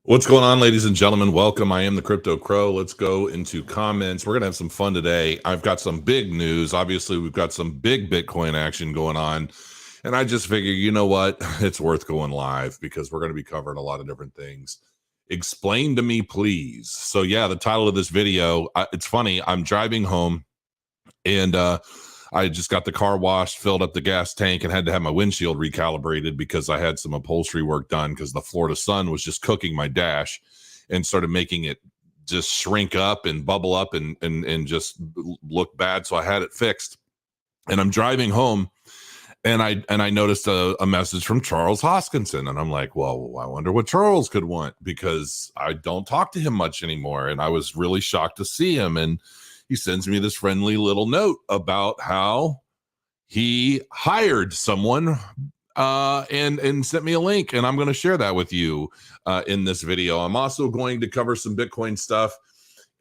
What's going on, ladies and gentlemen? Welcome. I am the Crypto Crow. Let's go into comments. We're going to have some fun today. I've got some big news. Obviously, we've got some big Bitcoin action going on. And I just figure, you know what? It's worth going live because we're going to be covering a lot of different things. Explain to me, please. So, yeah, the title of this video, it's funny. I'm driving home and I just got the car washed, filled up the gas tank, and had to have my windshield recalibrated because I had some upholstery work done because the Florida sun was just cooking my dash and started making it just shrink up and bubble up and just look bad. So I had it fixed. And I'm driving home and I noticed a message from Charles Hoskinson. And I'm like, well, I wonder what Charles could want because I don't talk to him much anymore. And I was really shocked to see him. And he sends me this friendly little note about how he hired someone and sent me a link, and I'm going to share that with you in this video. I'm also going to cover some Bitcoin stuff,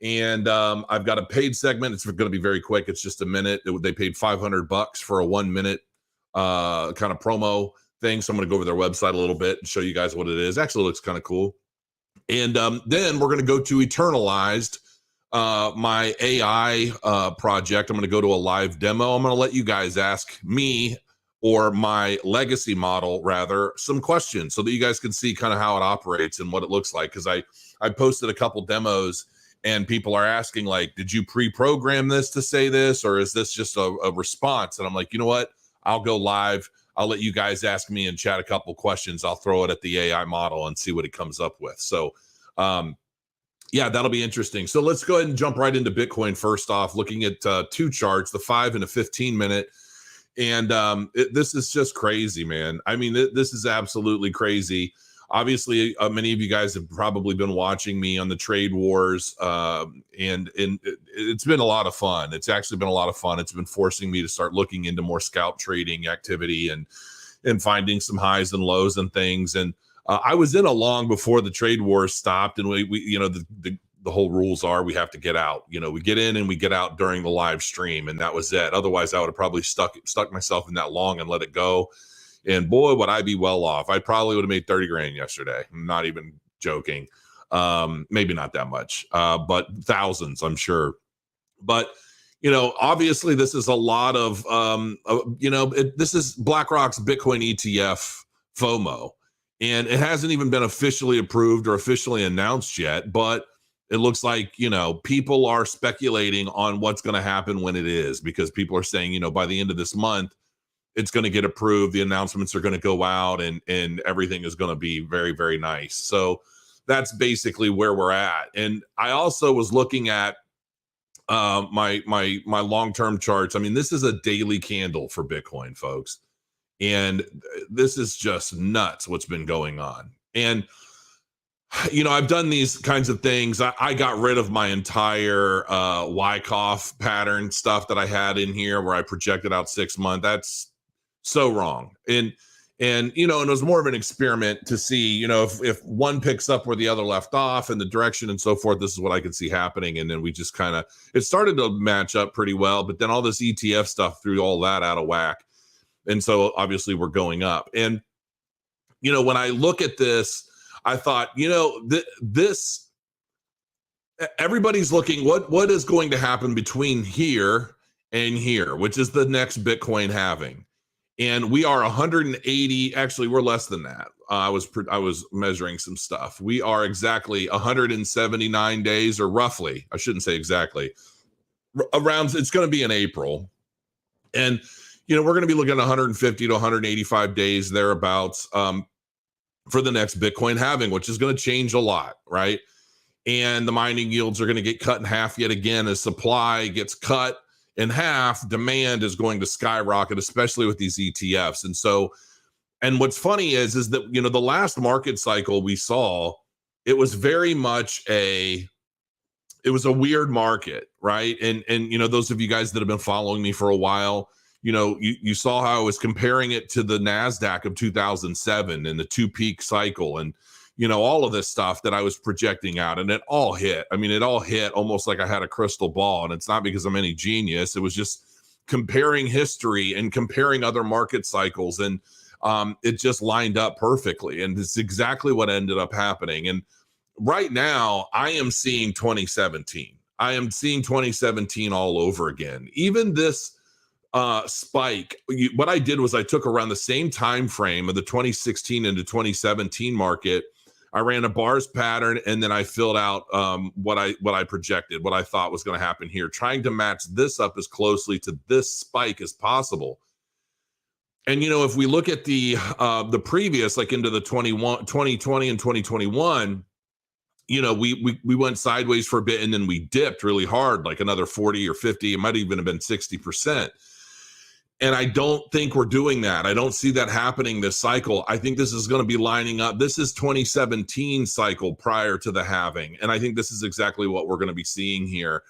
and I've got a paid segment. It's going to be very quick. It's just a minute. They paid $500 for a 1 minute kind of promo thing, so I'm going to go over their website a little bit and show you guys what it is. Actually, it looks kind of cool. And then we're going to go to Eternalized, my AI project. I'm going to go to a live demo. I'm going to let you guys ask me, or my legacy model rather, some questions so that you guys can see kind of how it operates and what it looks like. Because I posted a couple demos and people are asking, like, did you pre-program this to say this, or is this just a response? And I'm like, you know what? I'll go live. I'll let you guys ask me and chat a couple questions. I'll throw it at the AI model and see what it comes up with. So, yeah, that'll be interesting. So let's go ahead and jump right into Bitcoin first off, looking at two charts, the 5 and a 15 minute. And this is just crazy, man. I mean, this is absolutely crazy. Obviously, many of you guys have probably been watching me on the trade wars, and it's been a lot of fun. It's actually been a lot of fun. It's been forcing me to start looking into more scalp trading activity and finding some highs and lows and things. And I was in a long before the trade wars stopped, and we you know, the whole rules are we have to get out. You know, we get in and we get out during the live stream, and that was it. Otherwise, I would have probably stuck myself in that long and let it go. And boy, would I be well off. I probably would have made 30 grand yesterday. I'm not even joking. Maybe not that much, but thousands, I'm sure. But you know, obviously, this is a lot of this is BlackRock's Bitcoin ETF FOMO. And it hasn't even been officially approved or officially announced yet, but it looks like, you know, people are speculating on what's going to happen when it is, because people are saying, you know, by the end of this month, it's going to get approved. The announcements are going to go out and everything is going to be very, very nice. So that's basically where we're at. And I also was looking at my long-term charts. I mean, this is a daily candle for Bitcoin, folks. And this is just nuts what's been going on. And, you know, I've done these kinds of things. I got rid of my entire Wyckoff pattern stuff that I had in here where I projected out 6 months. That's so wrong. And you know, and it was more of an experiment to see, you know, if one picks up where the other left off and the direction and so forth, this is what I could see happening. And then we just kind of, it started to match up pretty well, but then all this ETF stuff threw all that out of whack. And so obviously we're going up. And, you know, when I look at this, I thought, you know, this, everybody's looking, what is going to happen between here and here, which is the next Bitcoin halving. And we are 180, actually, we're less than that. I was measuring some stuff. We are exactly 179 days, or roughly, I shouldn't say exactly, around, it's going to be in April. And you know, we're going to be looking at 150 to 185 days thereabouts for the next Bitcoin halving, which is going to change a lot, right? And the mining yields are going to get cut in half yet again. As supply gets cut in half, demand is going to skyrocket, especially with these ETFs. And so, and what's funny is that, you know, the last market cycle we saw, it was very much it was a weird market, right? And you know, those of you guys that have been following me for a while, you know, you saw how I was comparing it to the NASDAQ of 2007 and the two peak cycle and, you know, all of this stuff that I was projecting out, and it all hit. I mean, it all hit almost like I had a crystal ball, and it's not because I'm any genius. It was just comparing history and comparing other market cycles, and it just lined up perfectly. And it's exactly what ended up happening. And right now I am seeing 2017. I am seeing 2017 all over again. Even this spike, what I did was I took around the same time frame of the 2016 into 2017 market. I ran a bars pattern, and then I filled out what I projected, what I thought was going to happen here, trying to match this up as closely to this spike as possible. And if we look at the previous, like into the 2020 and 2021, we went sideways for a bit, and then we dipped really hard, like another 40 or 50. It might even have been 60%. And I don't think we're doing that. I don't see that happening this cycle. I think this is going to be lining up. This is 2017 cycle prior to the halving. And I think this is exactly what we're going to be seeing here.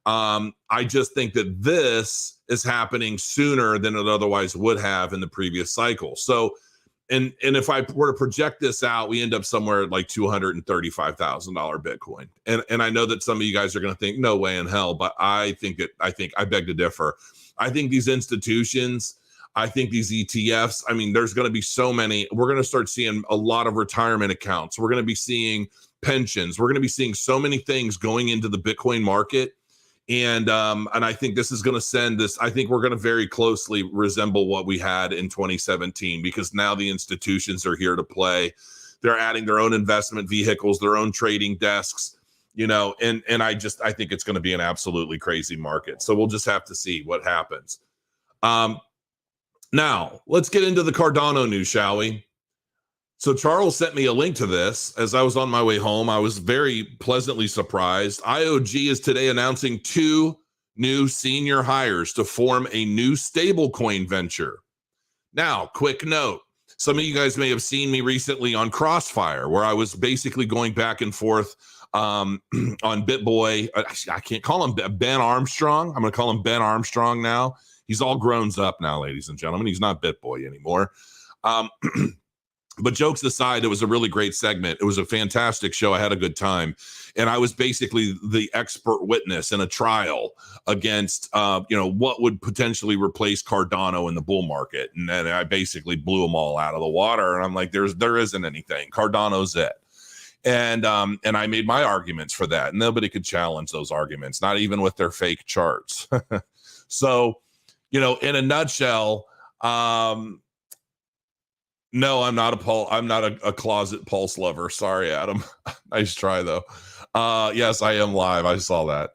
I just think that this is happening sooner than it otherwise would have in the previous cycle. So, and if I were to project this out, we end up somewhere at like $235,000 Bitcoin. And I know that some of you guys are going to think, no way in hell, but I beg to differ. I think these institutions, I think these ETFs, I mean, there's going to be so many. We're going to start seeing a lot of retirement accounts. We're going to be seeing pensions. We're going to be seeing so many things going into the Bitcoin market. And I think this is going to send this. I think we're going to very closely resemble what we had in 2017, because now the institutions are here to play. They're adding their own investment vehicles, their own trading desks. And I think it's going to be an absolutely crazy market. So we'll just have to see what happens. Now let's get into the Cardano news, shall we? So Charles sent me a link to this as I was on my way home. I was very pleasantly surprised. IOG is today announcing 2 new senior hires to form a new stablecoin venture. Now, quick note. Some of you guys may have seen me recently on Crossfire, where I was basically going back and forth on BitBoy. I can't call him Ben Armstrong. I'm going to call him Ben Armstrong now. He's all grown up now, ladies and gentlemen. He's not BitBoy anymore. But jokes aside, it was a really great segment. It was a fantastic show. I had a good time. And I was basically the expert witness in a trial against, what would potentially replace Cardano in the bull market. And then I basically blew them all out of the water. And I'm like, there isn't anything. Cardano's it. And I made my arguments for that. Nobody could challenge those arguments, not even with their fake charts. So, in a nutshell, no, I'm not a closet pulse lover. Sorry, Adam. Nice try though. Yes, I am live. I saw that.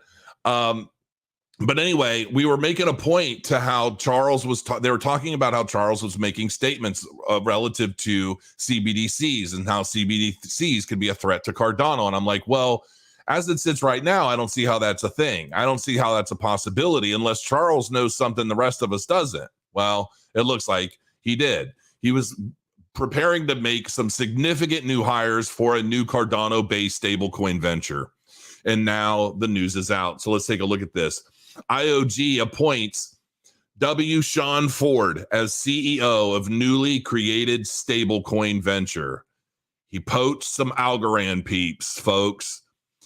But anyway, we were making a point to how Charles was, they were talking about how Charles was making statements relative to CBDCs and how CBDCs could be a threat to Cardano. And I'm like, well, as it sits right now, I don't see how that's a thing. I don't see how that's a possibility unless Charles knows something the rest of us doesn't. Well, it looks like he did. He was preparing to make some significant new hires for a new Cardano-based stablecoin venture. And now the news is out. So let's take a look at this. IOG appoints W. Sean Ford as CEO of newly created stablecoin venture. He poached some Algorand peeps, folks.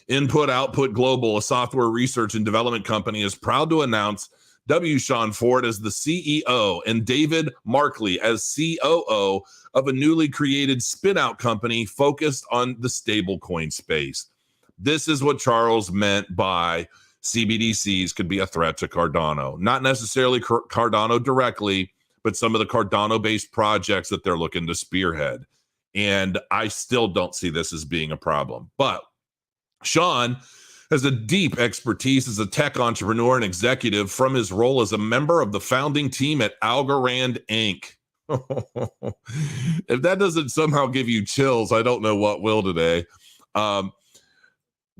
Input Output Global, a software research and development company, is proud to announce W. Sean Ford as the CEO and David Markley as COO of a newly created spin-out company focused on the stablecoin space. This is what Charles meant by CBDCs could be a threat to Cardano. Not necessarily Cardano directly, but some of the Cardano-based projects that they're looking to spearhead. And I still don't see this as being a problem. But Sean has a deep expertise as a tech entrepreneur and executive from his role as a member of the founding team at Algorand Inc. If that doesn't somehow give you chills, I don't know what will today.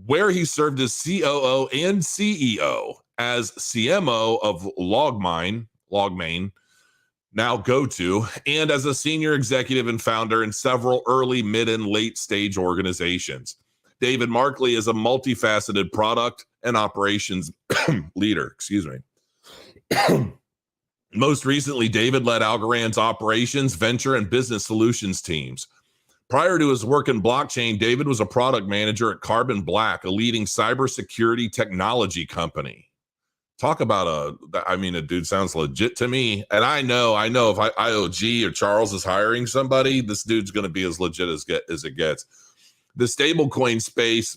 Where he served as COO and CEO, as CMO of Logmain, now GoTo, and as a senior executive and founder in several early, mid, and late stage organizations. David Markley is a multifaceted product and operations leader. Most recently, David led Algorand's operations, venture, and business solutions teams. Prior to his work in blockchain, David was a product manager at Carbon Black, a leading cybersecurity technology company. Talk about a dude sounds legit to me. And I know if IOG or Charles is hiring somebody, this dude's going to be as legit as it gets. The stablecoin space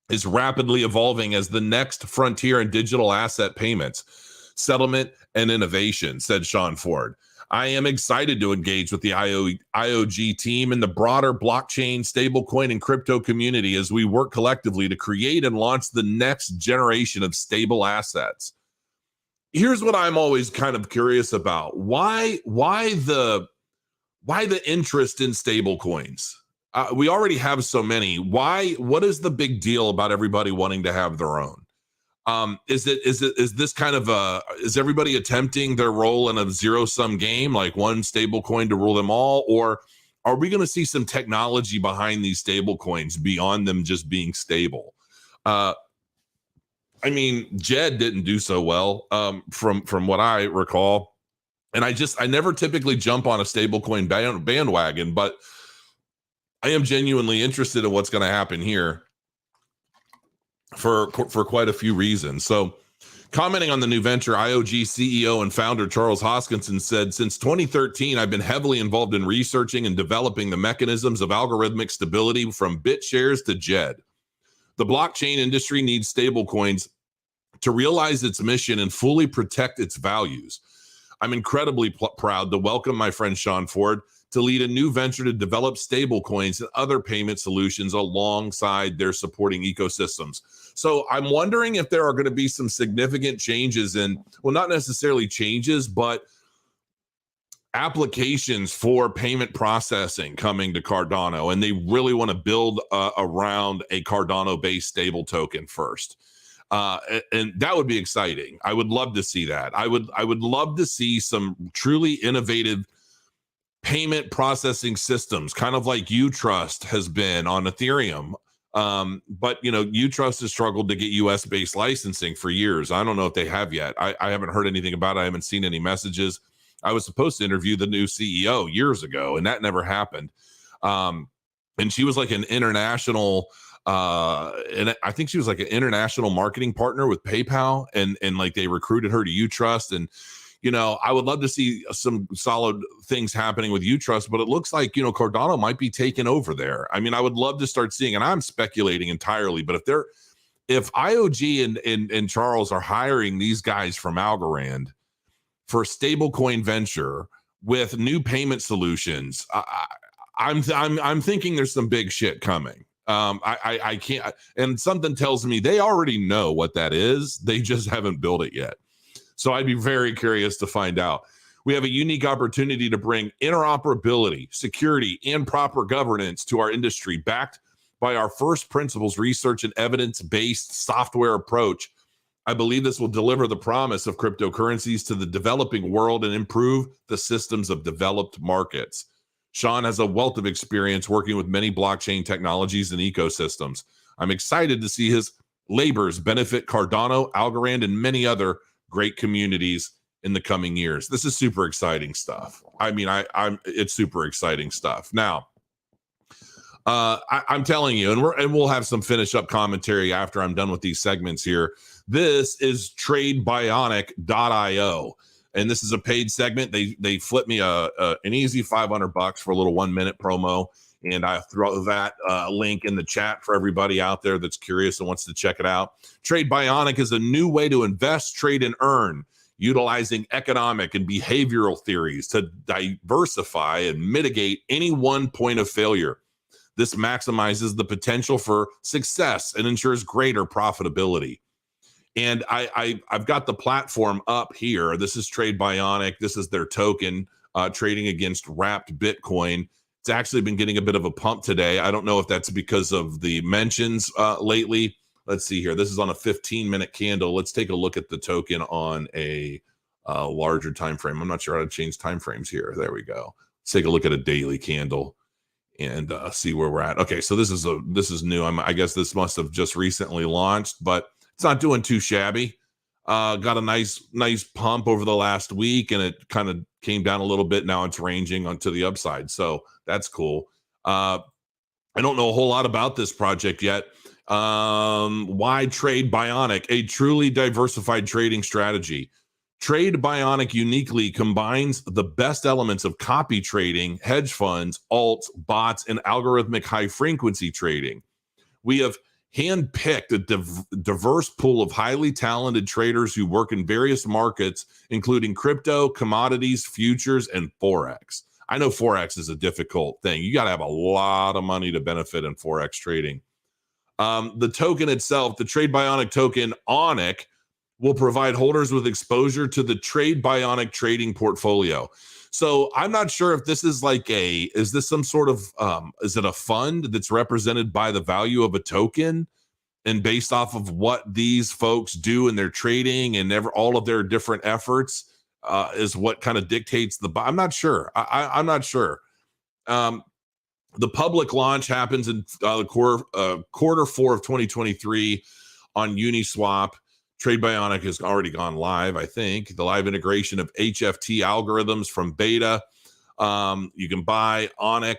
is rapidly evolving as the next frontier in digital asset payments, settlement, and innovation, said Sean Ford. I am excited to engage with the IOG team and the broader blockchain, stablecoin, and crypto community as we work collectively to create and launch the next generation of stable assets. Here's what I'm always kind of curious about. Why the interest in stablecoins? We already have so many. What is the big deal about everybody wanting to have their own? Is this kind of is everybody attempting their role in a zero-sum game, like one stable coin to rule them all? Or are we going to see some technology behind these stable coins beyond them just being stable? I mean, Jed didn't do so well from what I recall. And I never typically jump on a stablecoin bandwagon, but I am genuinely interested in what's going to happen here for quite a few reasons. So, commenting on the new venture, IOG CEO and founder Charles Hoskinson said, since 2013, I've been heavily involved in researching and developing the mechanisms of algorithmic stability from BitShares to JED. The blockchain industry needs stablecoins to realize its mission and fully protect its values. I'm incredibly proud to welcome my friend Sean Ford to lead a new venture to develop stablecoins and other payment solutions alongside their supporting ecosystems. So I'm wondering if there are going to be some significant changes in, well, not necessarily changes, but applications for payment processing coming to Cardano, and they really want to build around a Cardano-based stable token first. And that would be exciting. I would love to see that. I would love to see some truly innovative payment processing systems, kind of like UTrust has been on Ethereum. But UTrust has struggled to get US-based licensing for years. I don't know if they have yet. I haven't heard anything about it. I haven't seen any messages. I was supposed to interview the new CEO years ago, and that never happened. And she was like an international and I think she was like an international marketing partner with PayPal, and like they recruited her to UTrust. And I would love to see some solid things happening with UTrust, but it looks like Cardano might be taken over there. I mean, I would love to start seeing, and I'm speculating entirely, but if IOG and Charles are hiring these guys from Algorand for stablecoin venture with new payment solutions, I'm thinking there's some big shit coming. I can't, and something tells me they already know what that is. They just haven't built it yet. So I'd be very curious to find out. We have a unique opportunity to bring interoperability, security, and proper governance to our industry, backed by our first principles research and evidence-based software approach. I believe this will deliver the promise of cryptocurrencies to the developing world and improve the systems of developed markets. Sean has a wealth of experience working with many blockchain technologies and ecosystems. I'm excited to see his labors benefit Cardano, Algorand, and many other great communities in the coming years. This is super exciting stuff. I mean, it's super exciting stuff. Now, I'm telling you, and we'll have some finish up commentary after I'm done with these segments here. This is TradeBionic.io. And this is a paid segment. They flip me an easy $500 for a little 1 minute promo, and I throw that link in the chat for everybody out there that's curious and wants to check it out. Trade Bionic is a new way to invest, trade, and earn, utilizing economic and behavioral theories to diversify and mitigate any one point of failure. This maximizes the potential for success and ensures greater profitability. And I've got the platform up here. This is Trade Bionic. This is their token trading against wrapped Bitcoin. It's actually been getting a bit of a pump today. I don't know if that's because of the mentions lately. Let's see here. This is on a 15-minute candle. Let's take a look at the token on a larger time frame. I'm not sure how to change time frames here. There we go. Let's take a look at a daily candle and see where we're at. Okay, so this is new. I guess this must have just recently launched, but it's not doing too shabby. Got a nice pump over the last week, and it kind of came down a little bit. Now it's ranging onto the upside, so that's cool. I don't know a whole lot about this project yet. Why Trade Bionic? A truly diversified trading strategy. Trade Bionic uniquely combines the best elements of copy trading, hedge funds, alts, bots, and algorithmic high-frequency trading. We have handpicked a diverse pool of highly talented traders who work in various markets, including crypto, commodities, futures, and Forex. I know Forex is a difficult thing. You got to have a lot of money to benefit in Forex trading. The token itself, the Trade Bionic token, ONIC, will provide holders with exposure to the Trade Bionic trading portfolio. So I'm not sure if this is like is this some sort of, is it a fund that's represented by the value of a token and based off of what these folks do in their trading and all of their different efforts is what kind of dictates I'm not sure. I'm not sure. The public launch happens in quarter 4 of 2023 on Uniswap. Trade Bionic has already gone live, I think. The live integration of HFT algorithms from beta. You can buy ONIC.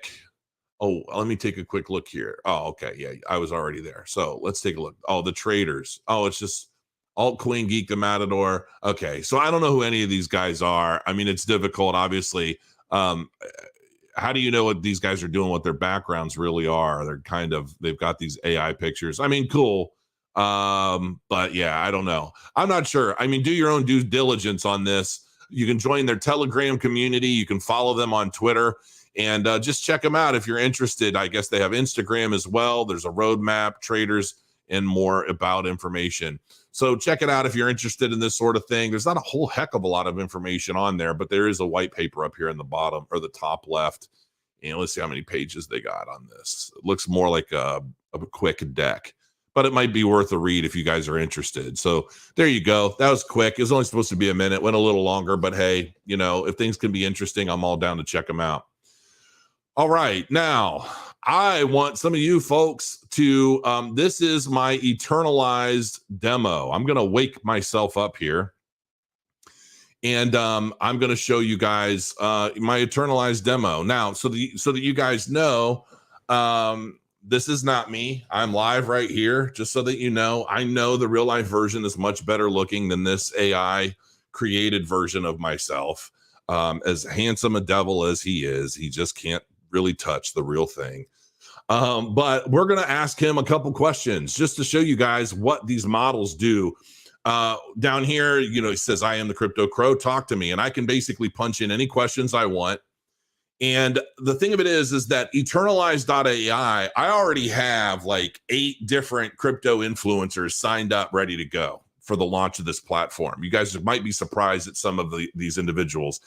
Oh, let me take a quick look here. Oh, okay. Yeah, I was already there. So let's take a look. Oh, the traders. Oh, it's just Altcoin Geek, the Matador. Okay, so I don't know who any of these guys are. I mean, it's difficult, obviously. How do you know what these guys are doing, what their backgrounds really are? They've got these AI pictures. I mean, cool. But yeah, I don't know. I'm not sure. I mean, do your own due diligence on this. You can join their Telegram community. You can follow them on Twitter and just check them out if you're interested. I guess they have Instagram as well. There's a roadmap, traders, and more about information. So check it out if you're interested in this sort of thing. There's not a whole heck of a lot of information on there, but there is a white paper up here in the bottom or the top left. And let's see how many pages they got on this. It looks more like a quick deck, but it might be worth a read if you guys are interested. So there you go. That was quick. It was only supposed to be a minute, went a little longer, but hey, you know, if things can be interesting, I'm all down to check them out. All right. Now, I want some of you folks to, this is my Eternalized demo. I'm going to wake myself up here. And I'm going to show you guys my Eternalized demo. Now, so that you guys know, this is not me. I'm live right here, just so that you know. I know the real life version is much better looking than this AI created version of myself. As handsome a devil as he is, he just can't really touch the real thing. But we're going to ask him a couple questions just to show you guys what these models do. Down here, you know, he says, I am the Crypto Crow, talk to me. And I can basically punch in any questions I want. And the thing of it is that Eternalized.ai, I already have like 8 different crypto influencers signed up, ready to go for the launch of this platform. You guys might be surprised at some of these individuals.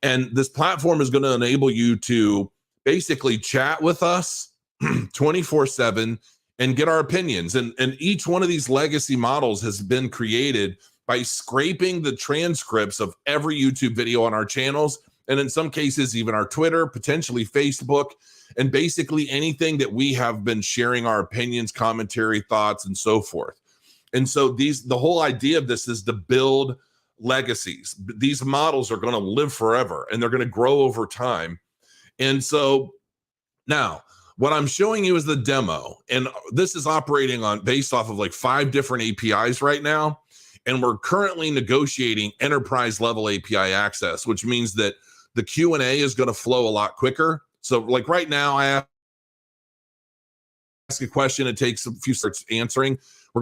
And this platform is going to enable you to basically chat with us 24/7 and get our opinions. And each one of these legacy models has been created by scraping the transcripts of every YouTube video on our channels, and in some cases, even our Twitter, potentially Facebook, and basically anything that we have been sharing our opinions, commentary, thoughts, and so forth. And so the whole idea of this is to build legacies. These models are going to live forever and they're going to grow over time. And so now what I'm showing you is the demo, and this is operating based off of like 5 different APIs right now. And we're currently negotiating enterprise level API access, which means that the Q&A is going to flow a lot quicker. So like right now, I ask a question, it takes a few seconds answering.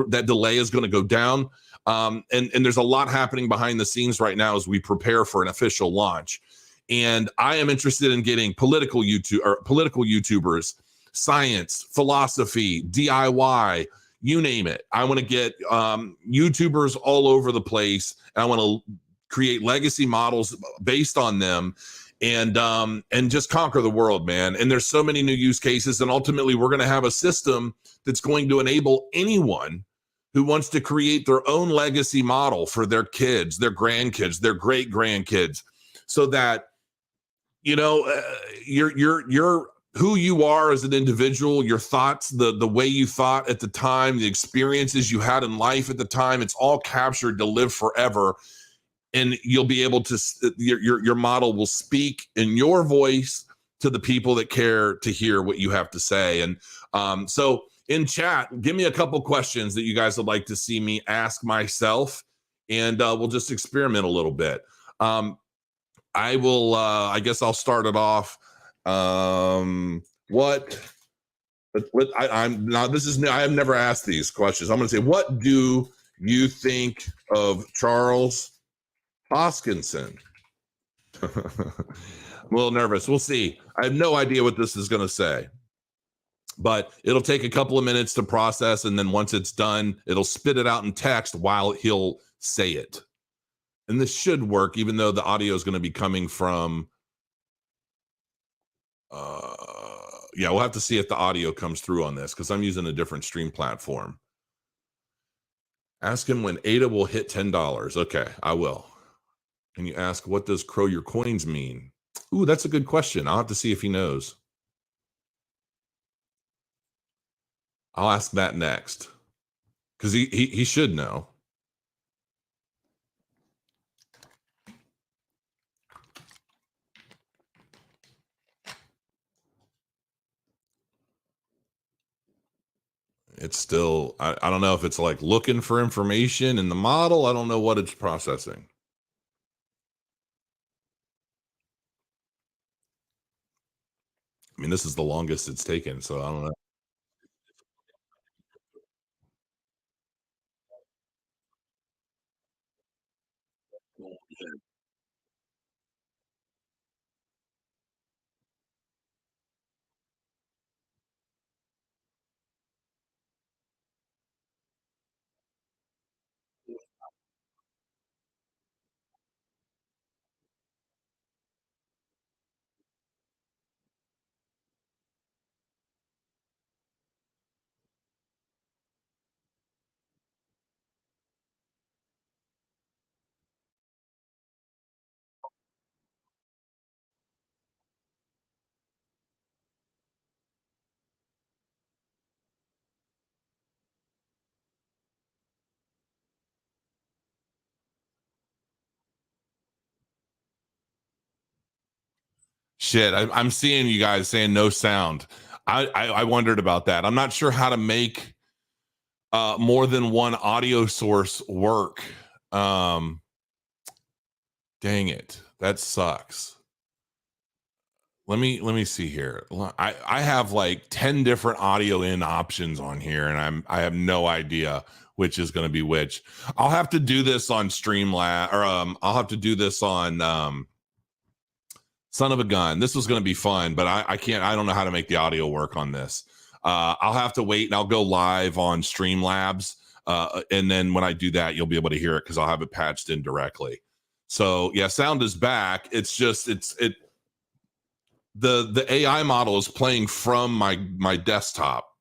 That delay is going to go down. And there's a lot happening behind the scenes right now as we prepare for an official launch. And I am interested in getting political YouTubers, science, philosophy, DIY, you name it. I want to get YouTubers all over the place. And I want to create legacy models based on them and just conquer the world, man. And there's so many new use cases. And ultimately, we're going to have a system that's going to enable anyone who wants to create their own legacy model for their kids, their grandkids, their great grandkids, so that, you know, you're who you are as an individual, your thoughts, the way you thought at the time, the experiences you had in life at the time, it's all captured to live forever. And you'll be able to, your model will speak in your voice to the people that care to hear what you have to say. And so in chat, give me a couple questions that you guys would like to see me ask myself and we'll just experiment a little bit. I will. I guess I'll start it off. What? I'm now. This is new. I have never asked these questions. I'm going to say, what do you think of Charles Hoskinson? I'm a little nervous. We'll see. I have no idea what this is going to say, but it'll take a couple of minutes to process, and then once it's done, it'll spit it out in text while he'll say it. And this should work, even though the audio is going to be coming from. Yeah, we'll have to see if the audio comes through on this because I'm using a different stream platform. Ask him when ADA will hit $10. Okay, I will. And you ask, what does crow your coins mean? Ooh, that's a good question. I'll have to see if he knows. I'll ask that next because he should know. It's still, I don't know if it's like looking for information in the model. I don't know what it's processing. I mean, this is the longest it's taken, so I don't know. Shit, I'm seeing you guys saying no sound. I wondered about that. I'm not sure how to make more than one audio source work. Dang it, that sucks. Let me see here. I have like 10 different audio in options on here, and I have no idea which is going to be which. I'll have to do this on Streamlabs, or I'll have to do this on son of a gun. This was going to be fun, but I can't. I don't know how to make the audio work on this. I'll have to wait, and I'll go live on Streamlabs, and then when I do that, you'll be able to hear it because I'll have it patched in directly. So yeah, sound is back. It's just the AI model is playing from my desktop,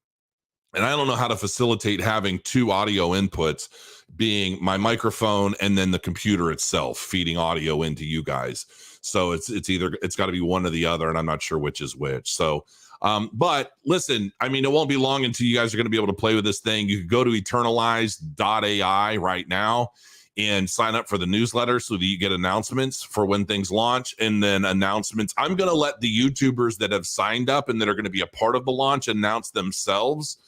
and I don't know how to facilitate having two audio inputs, being my microphone and then the computer itself feeding audio into you guys. So it's got to be one or the other, and I'm not sure which is which. So but listen, I mean, it won't be long until you guys are going to be able to play with this thing. You can go to Eternalized AI right now and sign up for the newsletter so that you get announcements for when things launch, and then announcements. I'm going to let the YouTubers that have signed up and that are going to be a part of the launch announce themselves,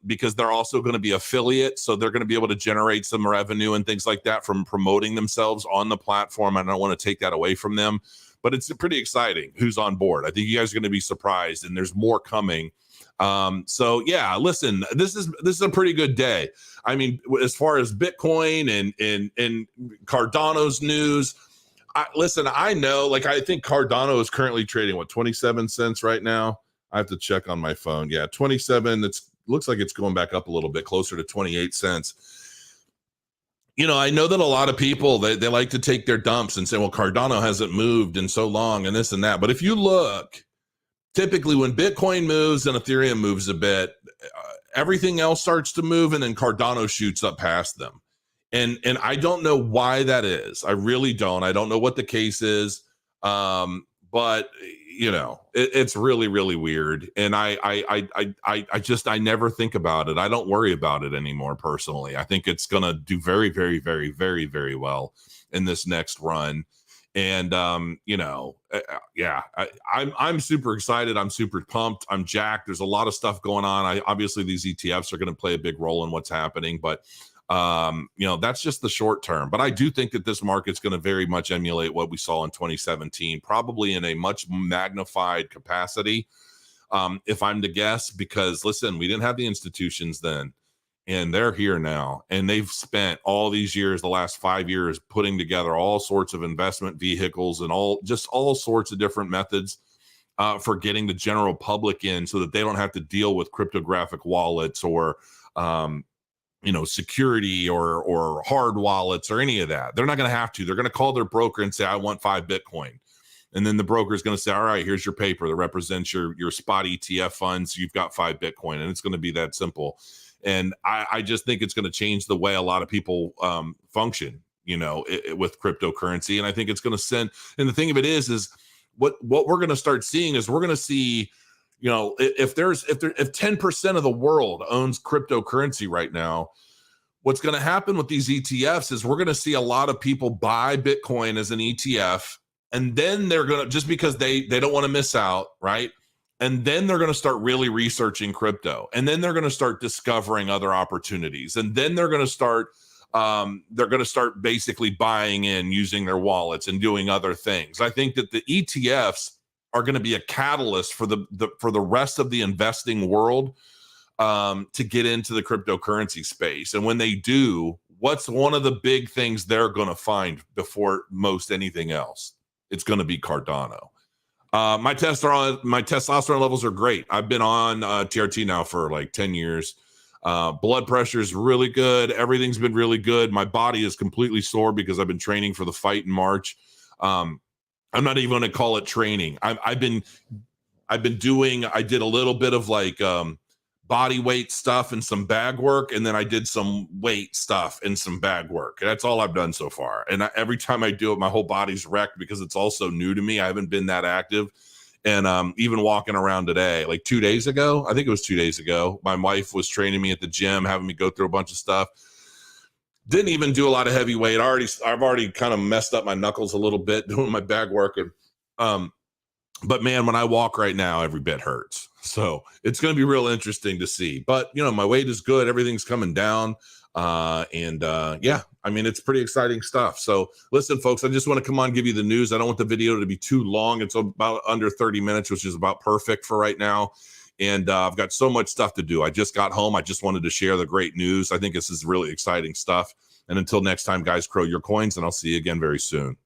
because they're also going to be affiliates. So they're going to be able to generate some revenue and things like that from promoting themselves on the platform. I don't want to take that away from them, but it's pretty exciting who's on board. I think you guys are going to be surprised, and there's more coming. So yeah, listen, this is a pretty good day. I mean, as far as Bitcoin and Cardano's news, listen, I know, like, I think Cardano is currently trading what, 27 cents right now. I have to check on my phone. Yeah, 27. It's looks like it's going back up a little bit, closer to 28 cents. You know, I know that a lot of people, they like to take their dumps and say, well, Cardano hasn't moved in so long and this and that. But if you look, typically when Bitcoin moves and Ethereum moves a bit, everything else starts to move, and then Cardano shoots up past them. And I don't know why that is. I really don't. I don't know what the case is. But you know, it's really, really weird. And I never think about it. I don't worry about it anymore personally. I think it's gonna do very, very, very, very, very well in this next run. And you know, yeah, I'm super excited. I'm super pumped. I'm jacked. There's a lot of stuff going on. Obviously these ETFs are going to play a big role in what's happening, but That's just the short term. But I do think that this market's going to very much emulate what we saw in 2017, probably in a much magnified capacity, if I'm to guess, because listen, we didn't have the institutions then, and they're here now, and they've spent all these years, the last 5 years, putting together all sorts of investment vehicles and all sorts of different methods for getting the general public in, so that they don't have to deal with cryptographic wallets or security or hard wallets or any of that. They're not going to have to. They're going to call their broker and say, I want 5 Bitcoin. And then the broker is going to say, all right, here's your paper that represents your spot ETF funds. You've got 5 Bitcoin. And it's going to be that simple. And I just think it's going to change the way a lot of people function, with cryptocurrency. And I think it's going to send, and the thing of it is what we're going to start seeing is we're going to see, if 10% of the world owns cryptocurrency right now, what's going to happen with these ETFs is we're going to see a lot of people buy Bitcoin as an ETF, and then they're going to, just because they don't want to miss out, right? And then they're going to start really researching crypto, and then they're going to start discovering other opportunities, and then they're going to start basically buying in, using their wallets and doing other things. I think that the ETFs are going to be a catalyst for the rest of the investing world to get into the cryptocurrency space. And when they do, what's one of the big things they're going to find before most anything else? It's going to be Cardano. My testosterone levels are great. I've been on TRT now for like 10 years. Blood pressure is really good. Everything's been really good. My body is completely sore because I've been training for the fight in March. I'm not even going to call it training. I did a little bit of like body weight stuff and some bag work, and then I did some weight stuff and some bag work. That's all I've done so far. And every time I do it, my whole body's wrecked because it's also new to me. I haven't been that active. And even walking around today, like 2 days ago, I think it was 2 days ago, my wife was training me at the gym, having me go through a bunch of stuff. Didn't even do a lot of heavy weight. I've already kind of messed up my knuckles a little bit doing my bag work. And, but man, when I walk right now, every bit hurts. So it's going to be real interesting to see. But, my weight is good. Everything's coming down. Yeah, I mean, it's pretty exciting stuff. So listen, folks, I just want to come on, give you the news. I don't want the video to be too long. It's about under 30 minutes, which is about perfect for right now. And I've got so much stuff to do. I just got home. I just wanted to share the great news. I think this is really exciting stuff. And until next time, guys, crow your coins, and I'll see you again very soon.